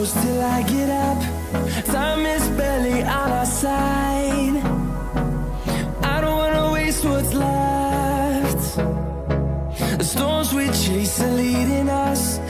close till I get up. Time is barely on our side. I don't wanna waste what's left. The storms we chase are leading us.